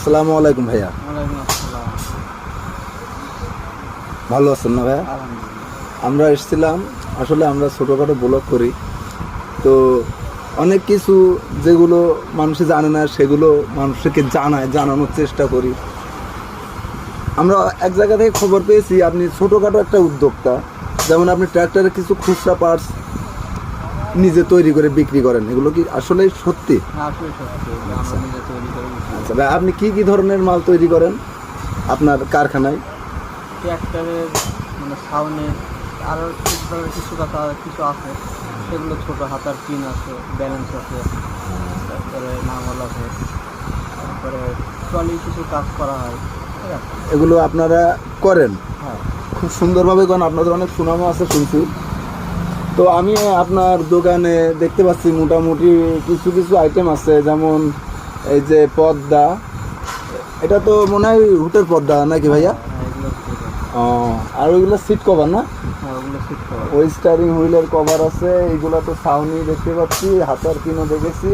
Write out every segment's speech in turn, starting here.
আসসালামু আলাইকুম ভাইয়া। ওয়ালাইকুম আসসালাম। ভালো আছেন না ভাইয়া? আলহামদুলিল্লাহ। আমরা এসেছিলাম, আসলে আমরা ছোটোখাটো ব্লগ করি, তো অনেক কিছু যেগুলো মানুষ জানে না সেগুলো মানুষকে জানানোর চেষ্টা করি। আমরা এক জায়গা থেকে খবর পেয়েছি আপনি ছোটোখাটো একটা উদ্যোক্তা, যেমন আপনি ট্র্যাক্টরের কিছু খুচরা পার্টস নিজে তৈরি করে বিক্রি করেন, এগুলো কি আসলে সত্যি? আসলে সত্যি, আমরা নিজে তৈরি করে বিক্রি আচ্ছা ভাই, আপনি কি কি ধরনের মাল তৈরি করেন আপনার কারখানায়? ট্র্যাক্টরের মানে ছাউনির আরও কিছু কথা কিছু আছে, সেগুলো ছোটো হাতার পিন আছে, ব্যালেন্স আছে, তারপরে নাঙল আছে, তারপরে ট্রলি কিছু কাজ করা হয়, ঠিক আছে। এগুলো আপনারা করেন? হ্যাঁ, খুব সুন্দরভাবে করেন, আপনাদের অনেক সুনামও আছে শুনছি। তো আমি আপনার দোকানে দেখতে পাচ্ছি মোটামুটি কিছু কিছু আইটেম আছে, যেমন এই যে পর্দা, এটা তো মনে হয় হুটের পর্দা নাকি ভাইয়া? হ্যাঁ, এগুলো ঠিক আছে। ও, আর ওইগুলো সিট কভার না? হ্যাঁ, ওগুলো ঠিক করা। ওই স্টারিং হুইলের কভার আছে, এইগুলো তো ছাউনি দেখতে পাচ্ছি, হাতার কিনো দেখেছি,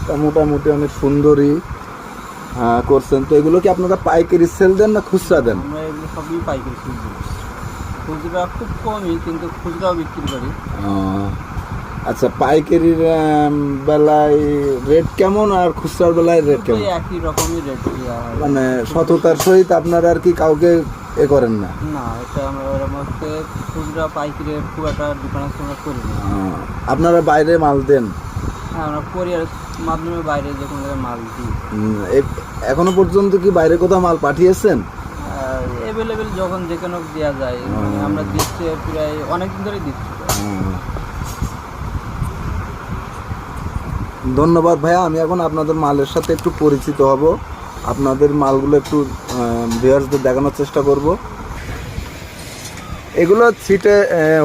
তা মোটামুটি অনেক সুন্দরই করছেন। তো এগুলো কি আপনারা পাইকারি সেল দেন না খুচরা দেন? আমরা এগুলো সবই পাইকারি সেল দিই। খুচরা খুব কমই, কিন্তু খুচরাও বিক্রি করি। আচ্ছা, পাইকারির বেলায় রেট কেমন আর খুচরার বেলায় রেট কেমন? ওই একই রকমই রেট দেওয়া হয়। মানে সততার সহিত আপনারা আর কি কাউকে করেন না? না, এটা আমরা ওর মধ্যে খুচরা পাইকারি খুব একটা ডিফারেন্স আমরা করি না। আপনারা বাইরে মাল দেন? হ্যাঁ, আমরা কোরিয়ার মাধ্যমে বাইরে যে কোনো জায়গায় মাল দিই। এখনো পর্যন্ত কি বাইরে কোথাও মাল পাঠিয়েছেন? অ্যাভেলেবেল যখন যে কোনো দেওয়া যায়, মানে আমরা দিচ্ছি প্রায় অনেক দিন ধরেই দিচ্ছি। ধন্যবাদ ভাইয়া। আমি এখন আপনাদের মালের সাথে একটু পরিচিত হব, আপনাদের মালগুলো একটু ভিউয়ার্সদের দেখানোর চেষ্টা করব। এগুলো সিটে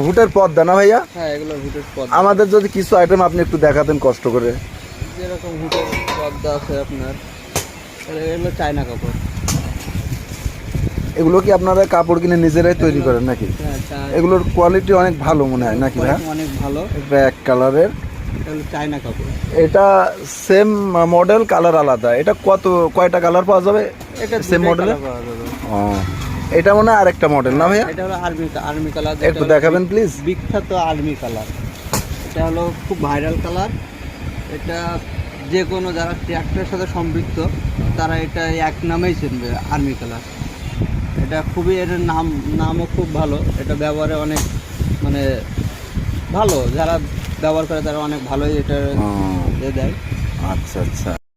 হুটের পর্দা না ভাইয়া? হ্যাঁ, এগুলো হুটের পর্দা। আমাদের যদি কিছু আইটেম আপনি একটু দেখাতেন কষ্ট করে। যেরকম হুটের পর্দা আছে আপনার, এগুলো চায়না কাপড়। এগুলো কি আপনারা কাপড় কিনে নিজেরাই তৈরি করেন নাকি? হ্যাঁ, এগুলোর কোয়ালিটি অনেক ভালো মনে হয় নাকি ভাইয়া? অনেক ভালো। ব্ল্যাক কালারের, এগুলো চায়না কাপড়। এটা সেম মডেল, কালার আলাদা। এটা কয়টা কালার পাওয়া যাবে এটা সেম মডেলে? পাওয়া যাবে। ও, এটা মনে হয় আরেকটা মডেল না ভাইয়া? এটা হলো আর্মি কালার। একটু দেখাবেন প্লিজ। বিখ্যাত আর্মি কালার, এটা হলো খুব ভাইরাল কালার। এটা যে কোনো যারা ট্র্যাক্টরের সাথে সম্পৃক্ত তারা এটা এক নামেই চিনবে, আর্মি কালার। এটা খুবই, এর নামও খুব ভালো। এটা ব্যবহারে অনেক মানে ভালো, যারা ব্যবহার করে তারা অনেক ভালোই এটা দেয়। আচ্ছা আচ্ছা।